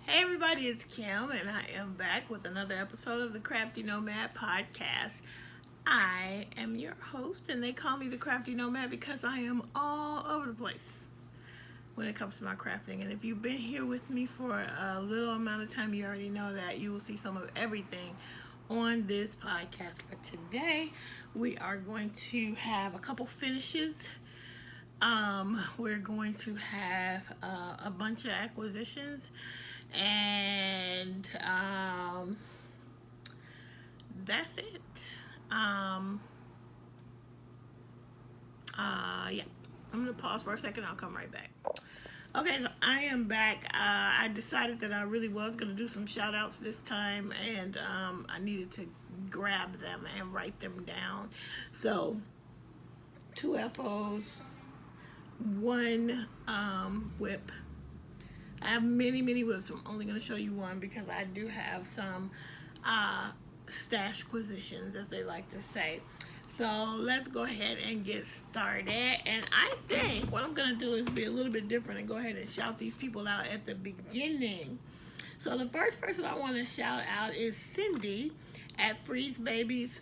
Hey everybody, it's Kim, and I am back with another episode of the Crafty Nomad podcast. I am your host, and they call me the Crafty Nomad because I am all over the place when it comes to my crafting. And if you've been here with me for a little amount of time, you already know that you will see some of everything on this podcast. But today, we are going to have a couple finishes. We're going to have a bunch of acquisitions, and that's it. Yeah, I'm gonna pause for a second. I'll come right back. Okay, so I am back. I decided that I really was gonna do some shout outs this time, and I needed to grab them and write them down. So 2 FOs, 1 whip. I have many whips. I'm only going to show you one because I do have some stash acquisitions, as they like to say. So let's go ahead and get started. And I think what I'm going to do is be a little bit different and go ahead and shout these people out at the beginning. So the first person I want to shout out is Cindy at Freeze Babies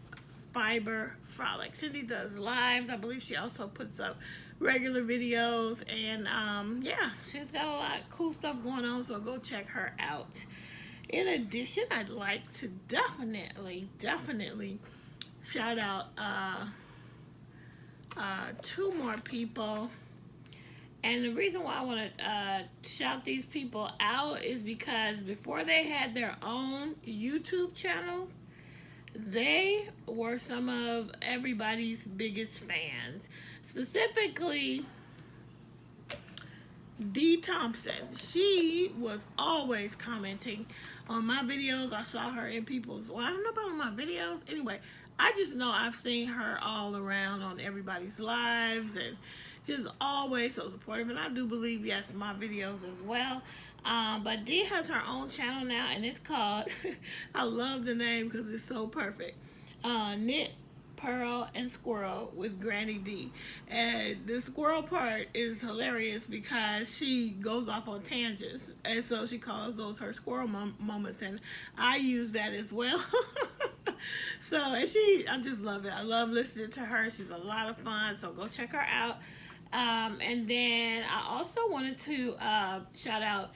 Fiber Frolic. Cindy does lives. I believe she also puts up regular videos, and yeah, she's got a lot of cool stuff going on, so go check her out. In addition, I'd like to definitely shout out 2 more people. And the reason why I want to shout these people out is because before they had their own YouTube channels, they were some of everybody's biggest fans. Specifically, Dee Thompson. She was always commenting on my videos. I saw her in people's, well, I don't know about on my videos. Anyway, I just know I've seen her all around on everybody's lives and just always so supportive. And I do believe, yes, my videos as well. But Dee has her own channel now, and it's called, I love the name because it's so perfect, Knit, Pearl, and Squirrel with Granny D. And the squirrel part is hilarious because she goes off on tangents, and so she calls those her squirrel moments, and I use that as well. So, and I just love it. I love listening to her. She's a lot of fun, so go check her out. And then I also wanted to shout out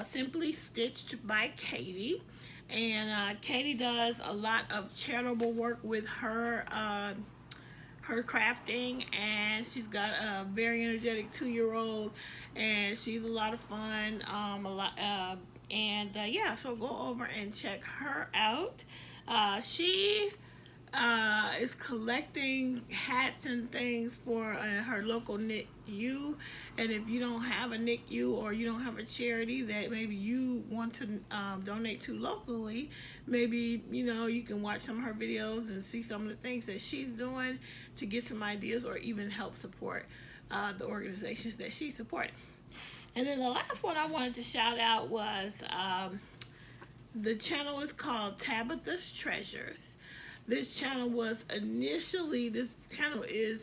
Simply Stitched by Katie. And Katie does a lot of charitable work with her crafting, and she's got a very energetic 2-year-old, and she's a lot of fun. Yeah, so go over and check her out. She is collecting hats and things for her local NICU, and if you don't have a NICU or you don't have a charity that maybe you want to donate to locally, maybe you can watch some of her videos and see some of the things that she's doing to get some ideas or even help support the organizations that she's supporting. And then the last one I wanted to shout out was the channel is called Tabitha's Treasures. This channel is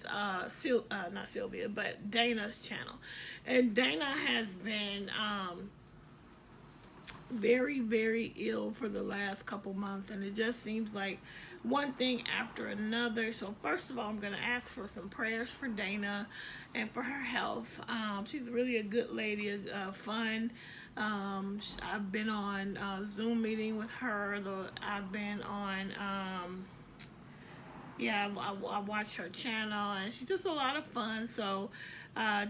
not Sylvia, but Dana's channel. And Dana has been very ill for the last couple months, and it just seems like one thing after another. So first of all, I'm going to ask for some prayers for Dana and for her health. She's really a good lady, fun. I've been on Zoom meeting with her. I've been on I watch her channel, and she's just a lot of fun. So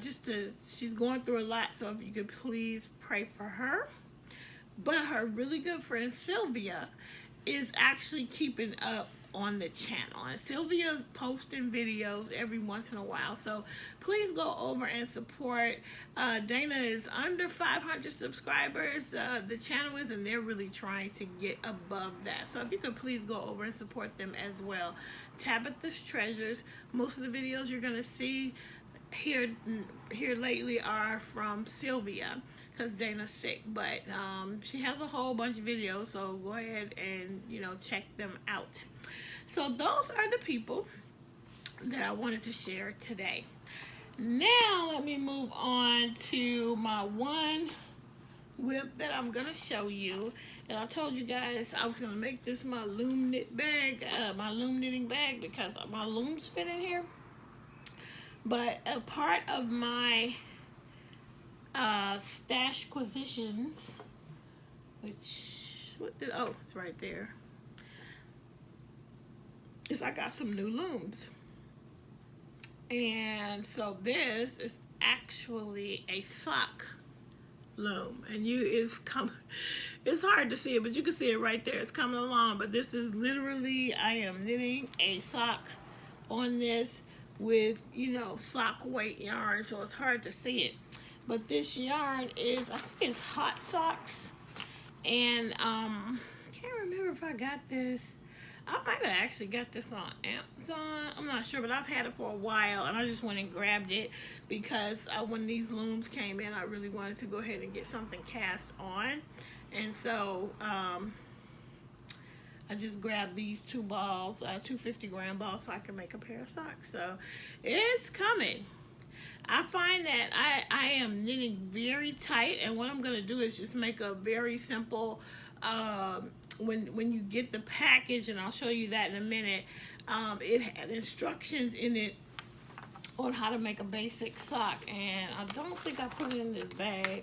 she's going through a lot, so if you could please pray for her. But her really good friend Sylvia is actually keeping up on the channel, and Sylvia's posting videos every once in a while, so please go over and support. Dana is under 500 subscribers, the channel is, and they're really trying to get above that, so if you could please go over and support them as well. Tabitha's Treasures. Most of the videos you're gonna see here lately are from Sylvia because Dana's sick, but she has a whole bunch of videos, so go ahead and check them out. So those are the people that I wanted to share today. Now let me move on to my one whip that I'm gonna show you. And I told you guys I was gonna make this my loom knit bag, my loom knitting bag, because my looms fit in here. But a part of my stash acquisitions, which it's right there, is I got some new looms. And so this is actually a sock loom, and it's hard to see it, but you can see it right there. It's coming along, but this is literally, I am knitting a sock on this with, sock weight yarn, so it's hard to see it. But this yarn is, I think it's Hot Socks, and can't remember if I got this. I might have actually got this on Amazon. I'm not sure, but I've had it for a while, and I just went and grabbed it because when these looms came in, I really wanted to go ahead and get something cast on. And so I just grabbed these 2 balls, 250-gram balls, so I can make a pair of socks. So it's coming. I find that I am knitting very tight, and what I'm going to do is just make a very simple, when you get the package, and I'll show you that in a minute, it had instructions in it on how to make a basic sock, and I don't think I put it in this bag.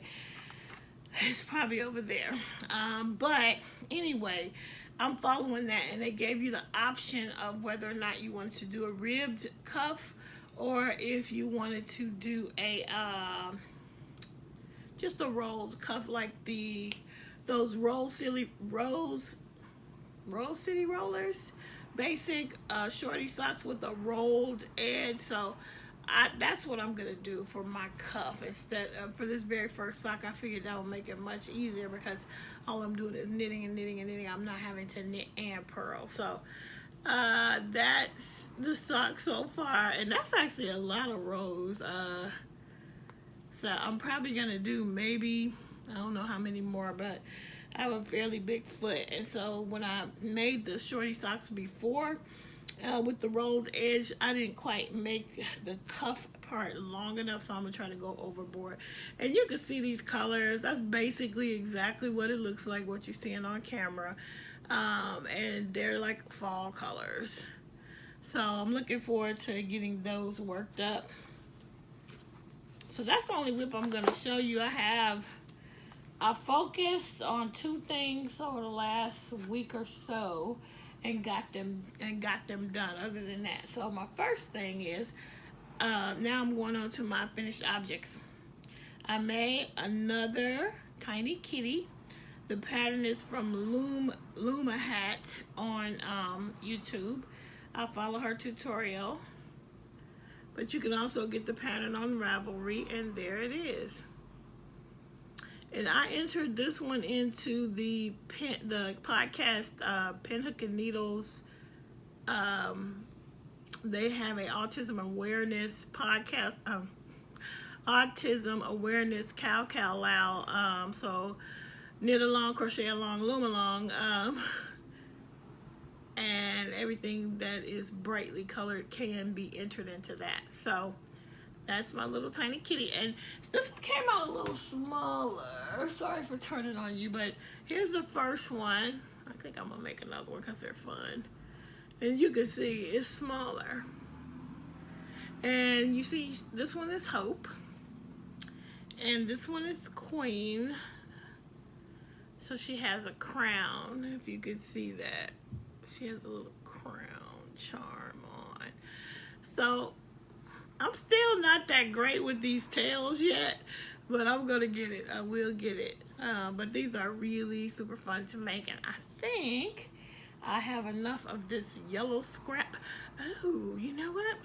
It's probably over there. But anyway, I'm following that, and they gave you the option of whether or not you want to do a ribbed cuff, or if you wanted to do a just a rolled cuff, like those Roll City Rollers, basic shorty socks with a rolled edge. So that's what I'm gonna do for my cuff instead of for this very first sock. I figured that would make it much easier because all I'm doing is knitting and knitting and knitting. I'm not having to knit and purl. So that's the sock so far, and that's actually a lot of rows. So I'm probably gonna do maybe, I don't know how many more, but I have a fairly big foot, and so when I made the shorty socks before with the rolled edge, I didn't quite make the cuff part long enough, so I'm gonna try to go overboard. And you can see these colors. That's basically exactly what it looks like, what you're seeing on camera. And they're like fall colors. So I'm looking forward to getting those worked up. So that's the only whip I'm gonna show you. I focused on 2 things over the last week or so and got them done. Other than that, so my first thing is now I'm going on to my finished objects. I made another tiny kitty. The pattern is from Loom Hat on YouTube. I follow her tutorial, but you can also get the pattern on Ravelry, and there it is. And I entered this one into the podcast Pinhook and Needles. They have a autism awareness podcast, autism awareness cow low. So knit along, crochet along, loom along, and everything that is brightly colored can be entered into that. So that's my little tiny kitty, and this one came out a little smaller. Sorry for turning on you, but here's the first one. I think I'm gonna make another one because they're fun. And you can see it's smaller. And you see this one is Hope, and this one is Queen. So she has a crown, if you can see that. She has a little crown charm on. So I'm still not that great with these tails yet, but I'm gonna get it. I will get it. But these are really super fun to make, and I think I have enough of this yellow scrap. Oh, you know what?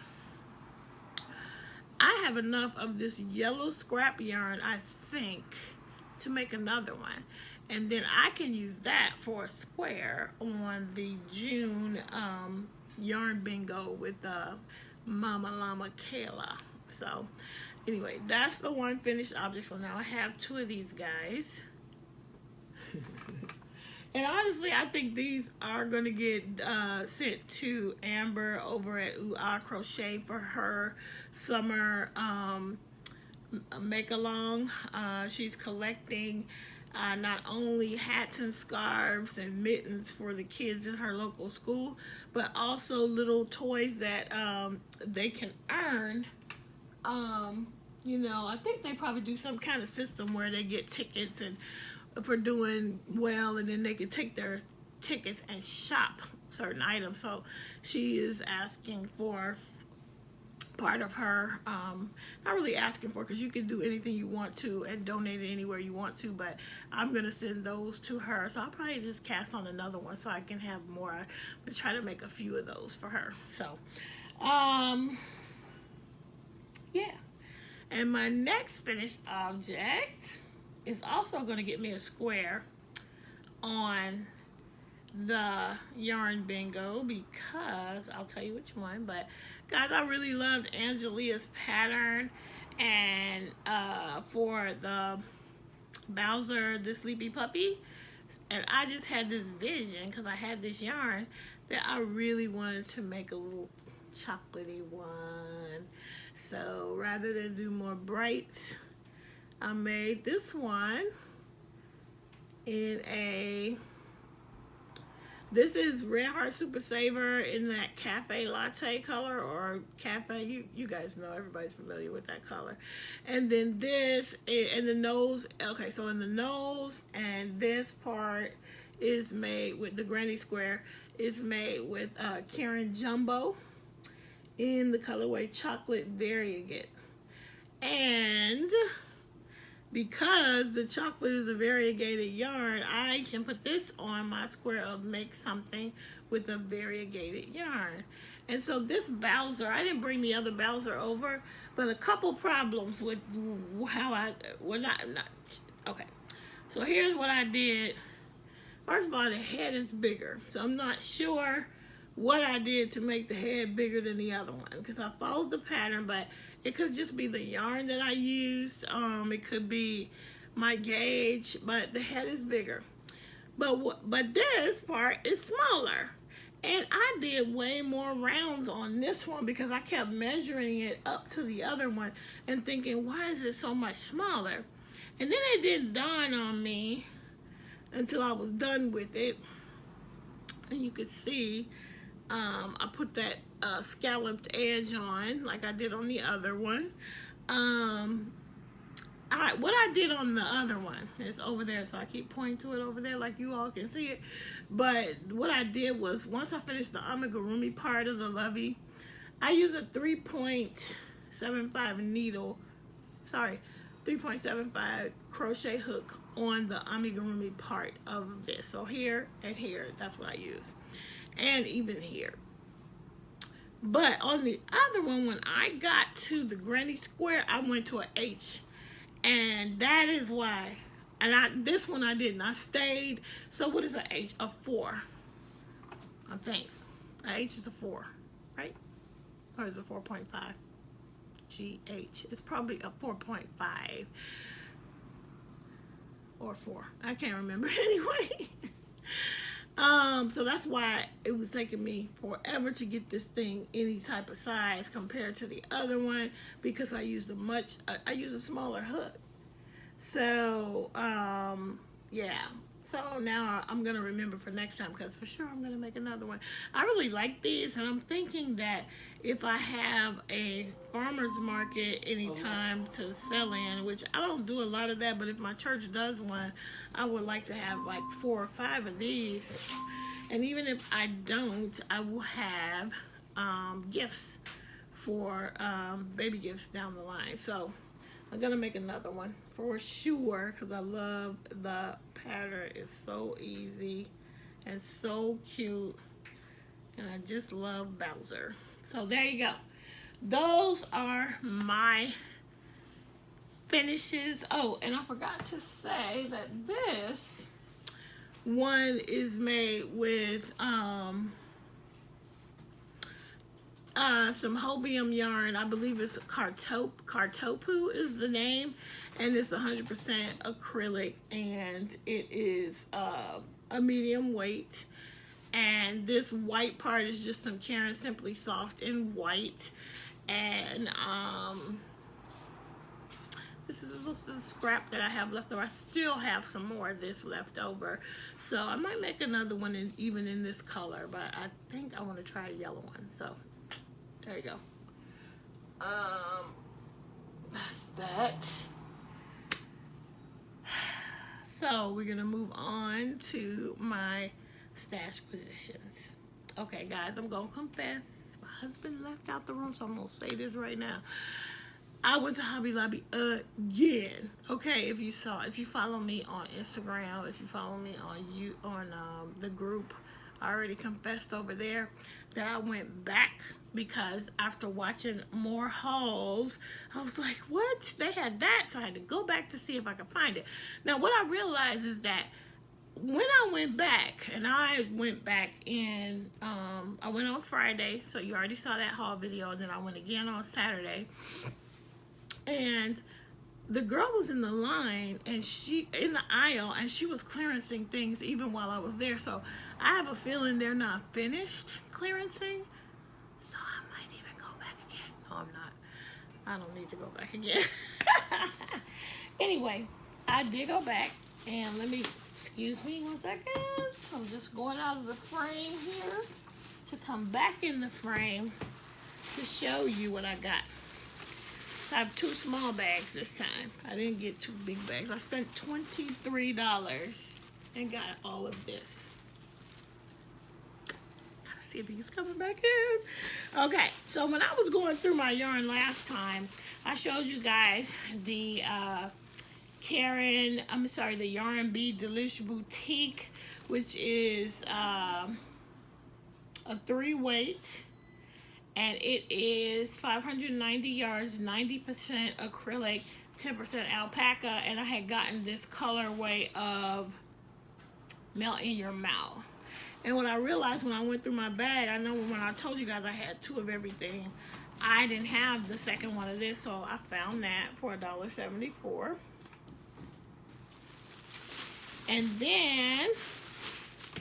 I have enough of this yellow scrap yarn, I think, to make another one. And then I can use that for a square on the June yarn bingo with Mama Llama Kayla. So anyway, that's the one finished object. So now I have 2 of these guys. And honestly, I think these are going to get sent to Amber over at Crochet for her summer make along. She's collecting not only hats and scarves and mittens for the kids in her local school, but also little toys that they can earn. You know, I think they probably do some kind of system where they get tickets and for doing well, and then they can take their tickets and shop certain items. So she is asking for part of her, not really asking for, because you can do anything you want to and donate it anywhere you want to, but I'm gonna send those to her. So I'll probably just cast on another one so I can have more. I'm gonna try to make a few of those for her. So yeah. And my next finished object is also gonna get me a square on the yarn bingo, because I'll tell you which one. But guys, I really loved Angelia's pattern, and for the Bowser the Sleepy Puppy, and I just had this vision because I had this yarn that I really wanted to make a little chocolatey one. So rather than do more brights, I made this one in a, this is Red Heart Super Saver in that cafe latte color, or cafe, you guys know, everybody's familiar with that color. And then this, and the nose, okay, so in the nose, and this part is made with the granny square, is made with Karen Jumbo in the colorway Chocolate Variegate. And because the chocolate is a variegated yarn, I can put this on my square of make something with a variegated yarn. And so this Bowser, I didn't bring the other Bowser over, but a couple problems with how I, well, not okay. So here's what I did. First of all, the head is bigger, so I'm not sure what I did to make the head bigger than the other one, because I followed the pattern, but it could just be the yarn that I used. It could be my gauge, but the head is bigger. But this part is smaller. And I did way more rounds on this one because I kept measuring it up to the other one and thinking, why is it so much smaller? And then it didn't dawn on me until I was done with it. And you could see I put that scalloped edge on like I did on the other one. Alright, what I did on the other one is over there, so I keep pointing to it over there like you all can see it. But what I did was, once I finished the amigurumi part of the lovey, I used a 3.75 needle, 3.75 crochet hook on the amigurumi part of this. So here and here, that's what I use. And even here. But on the other one, when I got to the granny square, I went to an H. And that is why. And this one I didn't. I stayed. So what is an H? A 4. I think. An H is a 4. Right? Or is it 4.5? GH. It's probably a 4.5. Or 4. I can't remember anyway. So that's why it was taking me forever to get this thing any type of size compared to the other one, because I used I used a smaller hook. So yeah. So now I'm gonna remember for next time, because for sure I'm gonna make another one. I really like these, and I'm thinking that if I have a farmer's market anytime to sell in, which I don't do a lot of that, but if my church does one, I would like to have like 4 or 5 of these. And even if I don't, I will have gifts for baby gifts down the line. So I'm gonna make another one for sure, because I love the pattern. It's so easy and so cute, and I just love Bowser. So there you go. Those are my finishes. Oh, and I forgot to say that this one is made with some hobium yarn. I believe it's Kartopu is the name, and it's 100% acrylic, and it is a medium weight. And this white part is just some Karen Simply Soft in white, and This is the scrap that I have left over. I still have some more of this left over. So I might make another one even in this color, but I think I want to try a yellow one. So there you go. That's that. So we're gonna move on to my stash positions. Okay, guys, I'm gonna confess. My husband left out the room, so I'm gonna say this right now. I went to Hobby Lobby again. Okay, if you follow me on Instagram, if you follow me on the group, I already confessed over there that I went back because after watching more hauls, I was like, what? They had that, so I had to go back to see if I could find it. Now, what I realized is that when I went back, and I went back in, I went on Friday, so you already saw that haul video, and then I went again on Saturday. And the girl was in the line, and in the aisle, and she was clearancing things even while I was there. So I have a feeling they're not finished clearancing. So I might even go back again. No, I'm not. I don't need to go back again. Anyway, I did go back, and excuse me 1 second. I'm just going out of the frame here to come back in the frame to show you what I got. So I have 2 small bags this time. I didn't get 2 big bags. I spent $23 and got all of this. Gotta see if he's coming back in. Okay, so when I was going through my yarn last time, I showed you guys the the Yarn Bee Delish Boutique, which is a 3-weight. And it is 590 yards, 90% acrylic, 10% alpaca. And I had gotten this colorway of Melt in Your Mouth. And what I realized when I went through my bag, I know when I told you guys I had 2 of everything, I didn't have the second one of this, so I found that for $1.74. And then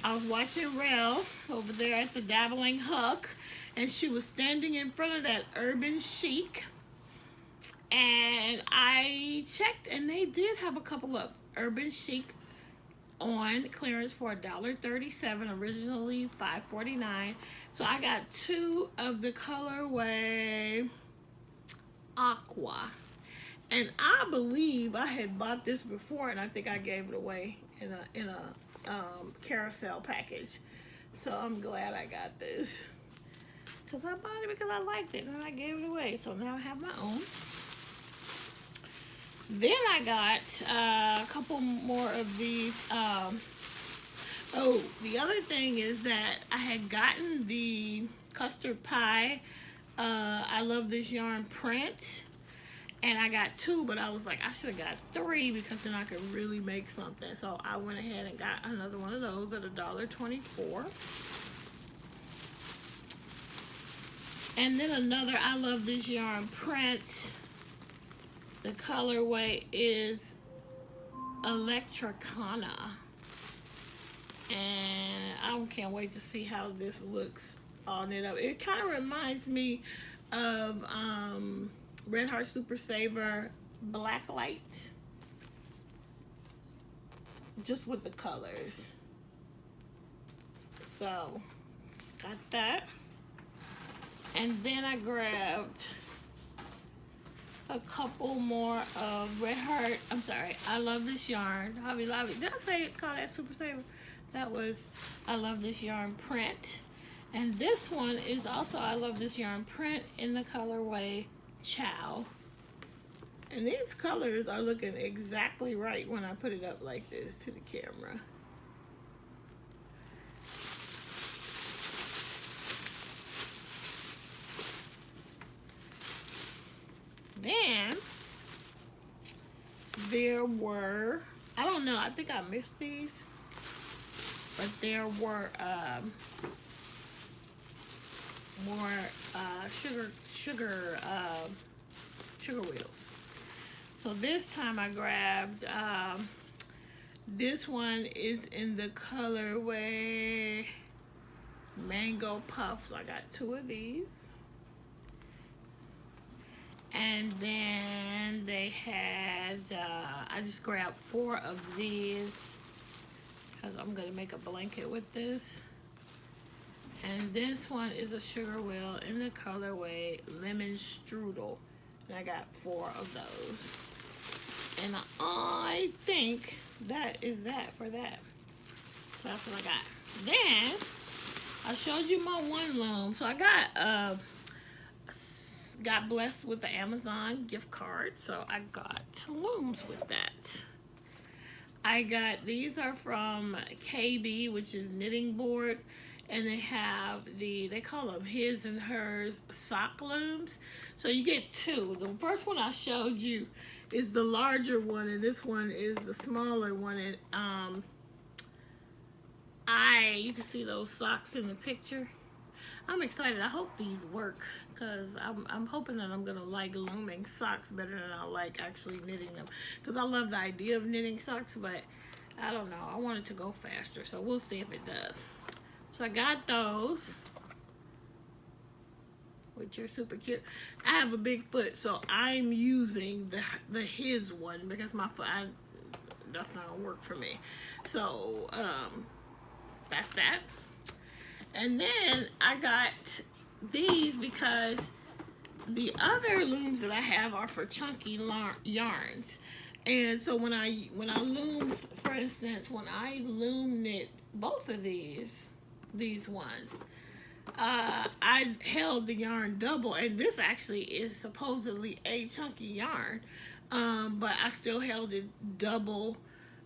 I was watching Rel over there at the Dabbling Hook, and she was standing in front of that Urban Chic, and I checked, and they did have a couple of Urban Chic on clearance for $1.37, originally $5.49. So I got 2 of the colorway Aqua, and I believe I had bought this before, and I think I gave it away in a carousel package. So I'm glad I got this, because I bought it because I liked it, and I gave it away. So now I have my own. Then I got a couple more of these. Oh, the other thing is that I had gotten the custard pie. I love this yarn print. And I got 2, but I was like, I should have got 3 because then I could really make something. So I went ahead and got another one of those at $1.24. And then another, I love this yarn print. The colorway is Electricana. And I can't wait to see how this looks all knit up. It kind of reminds me of Red Heart Super Saver Black Light, just with the colors. So got that, and then I grabbed a couple more of Red Heart. I'm sorry, I love this yarn. Hobby Lobby. Did I say call that Super Saver? That was I love this yarn print, and this one is also I love this yarn print in the colorway Chow. And these colors are looking exactly right when I put it up like this to the camera. Then there were, I don't know, I think I missed these, but there were more sugar wheels. So this time I grabbed this one is in the colorway Mango Puff. So I got 2 of these. And then they had, I just grabbed 4 of these because I'm going to make a blanket with this. And this one is a sugar wheel in the colorway Lemon Strudel. And I got 4 of those. And I think that is that for that. So that's what I got. Then, I showed you my one loom. So I got blessed with the Amazon gift card. So I got looms with that. I got, these are from KB, which is knitting board. And they have they call them his and hers sock looms. So you get 2. The first one I showed you is the larger one, and this one is the smaller one. And you can see those socks in the picture. I'm excited. I hope these work because I'm hoping that I'm gonna like looming socks better than I like actually knitting them. Because I love the idea of knitting socks, but I don't know. I want it to go faster, so we'll see if it does. So I got those, which are super cute. I have a big foot, so I'm using the his one because my foot, that's not gonna work for me. So that's that. And then I got these because the other looms that I have are for chunky yarns. And so when I loom, for instance, when I loom knit both of these ones, I held the yarn double, and this actually is supposedly a chunky yarn, but I still held it double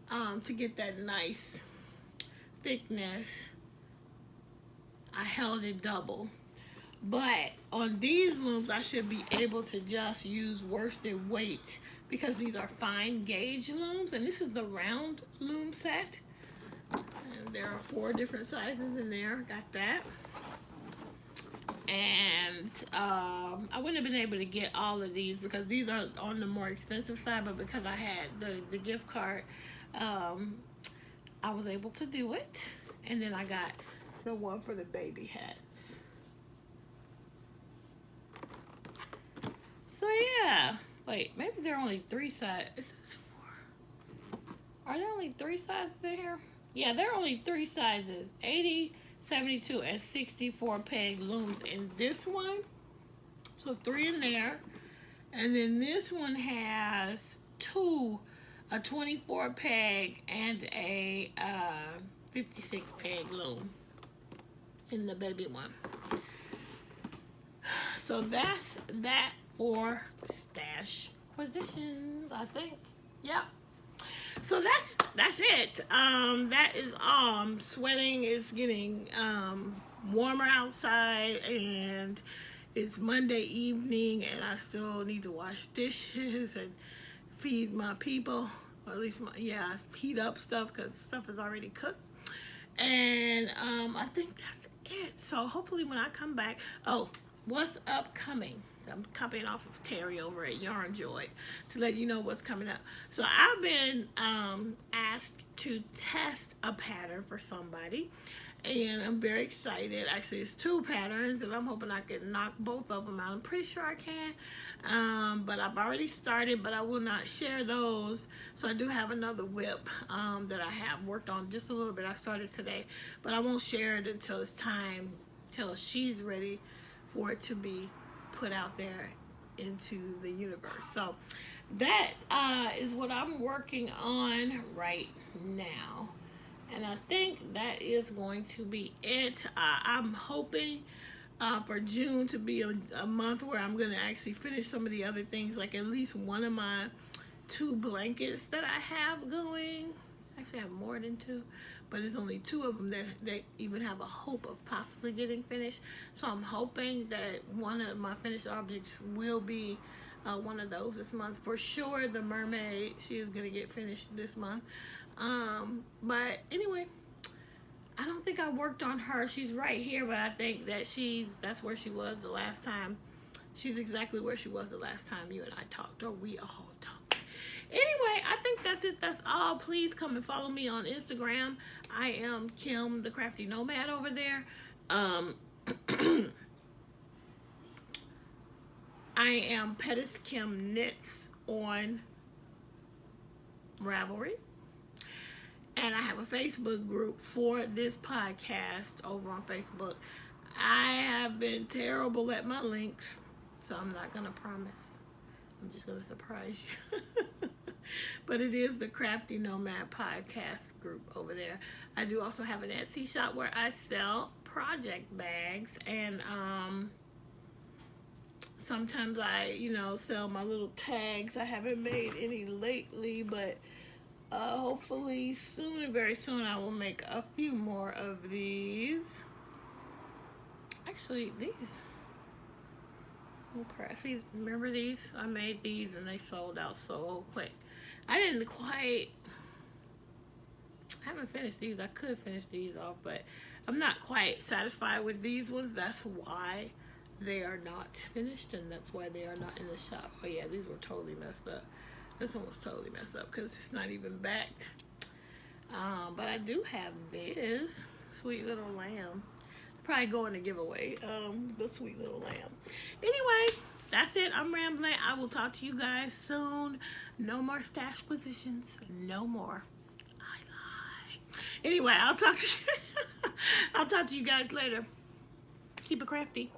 to get that nice thickness. I held it double, but on these looms I should be able to just use worsted weight because these are fine gauge looms, and this is the round loom set. And there are 4 different sizes in there. Got that. And I wouldn't have been able to get all of these because these are on the more expensive side, but because I had the gift card, I was able to do it. And then I got the one for the baby hats. So yeah. Wait, maybe there are only 3 sizes. It says 4. Are there only 3 sizes in here? Yeah, there are only 3 sizes. 80, 72, and 64 peg looms in this one. So 3 in there. And then this one has 2, a 24 peg and a 56 peg loom in the baby one. So that's that for stash acquisitions, I think. Yep. So that's it. That is all. I'm sweating. It's getting warmer outside, and it's Monday evening, and I still need to wash dishes and feed my people, or at least heat up stuff because stuff is already cooked. And I think that's it. So hopefully when I come back, what's upcoming? So I'm copying off of Terry over at Yarn Joy to let you know what's coming up. So I've been asked to test a pattern for somebody, and I'm very excited. Actually, it's 2 patterns, and I'm hoping I can knock both of them out. I'm pretty sure I can, but I've already started, but I will not share those. So I do have another whip that I have worked on just a little bit. I started today, but I won't share it until it's time, till she's ready for it to be put out there into the universe. So that is what I'm working on right now, and I think that is going to be it. I'm hoping for June to be a month where I'm going to actually finish some of the other things, like at least one of my 2 blankets that I have going. Actually, I have more than 2, but there's only 2 of them that even have a hope of possibly getting finished. So I'm hoping that one of my finished objects will be one of those this month. For sure, the mermaid, she is going to get finished this month. But anyway, I don't think I worked on her. She's right here, but I think that that's where she was the last time. She's exactly where she was the last time you and I talked, or we all talked. Anyway, I think that's it. That's all. Please come and follow me on Instagram. I am Kim, the Crafty Nomad over there. I am Pettis Kim Knits on Ravelry. And I have a Facebook group for this podcast over on Facebook. I have been terrible at my links, so I'm not going to promise. I'm just going to surprise you. But it is the Crafty Nomad podcast group over there. I do also have an Etsy shop where I sell project bags, and sometimes I, sell my little tags. I haven't made any lately, but hopefully soon, very soon, I will make a few more of these. Actually, these. Oh crap! See, remember these? I made these and they sold out so quick. I haven't finished these. I could finish these off, but I'm not quite satisfied with these ones. That's why they are not finished, and that's why they are not in the shop. Oh yeah, these were totally messed up. This one was totally messed up because it's not even backed. But I do have this sweet little lamb. Probably go in the giveaway. The sweet little lamb. Anyway, that's it. I'm rambling. I will talk to you guys soon. No more stash positions. No more. I lie. Anyway, I'll talk to you. I'll talk to you guys later. Keep it crafty.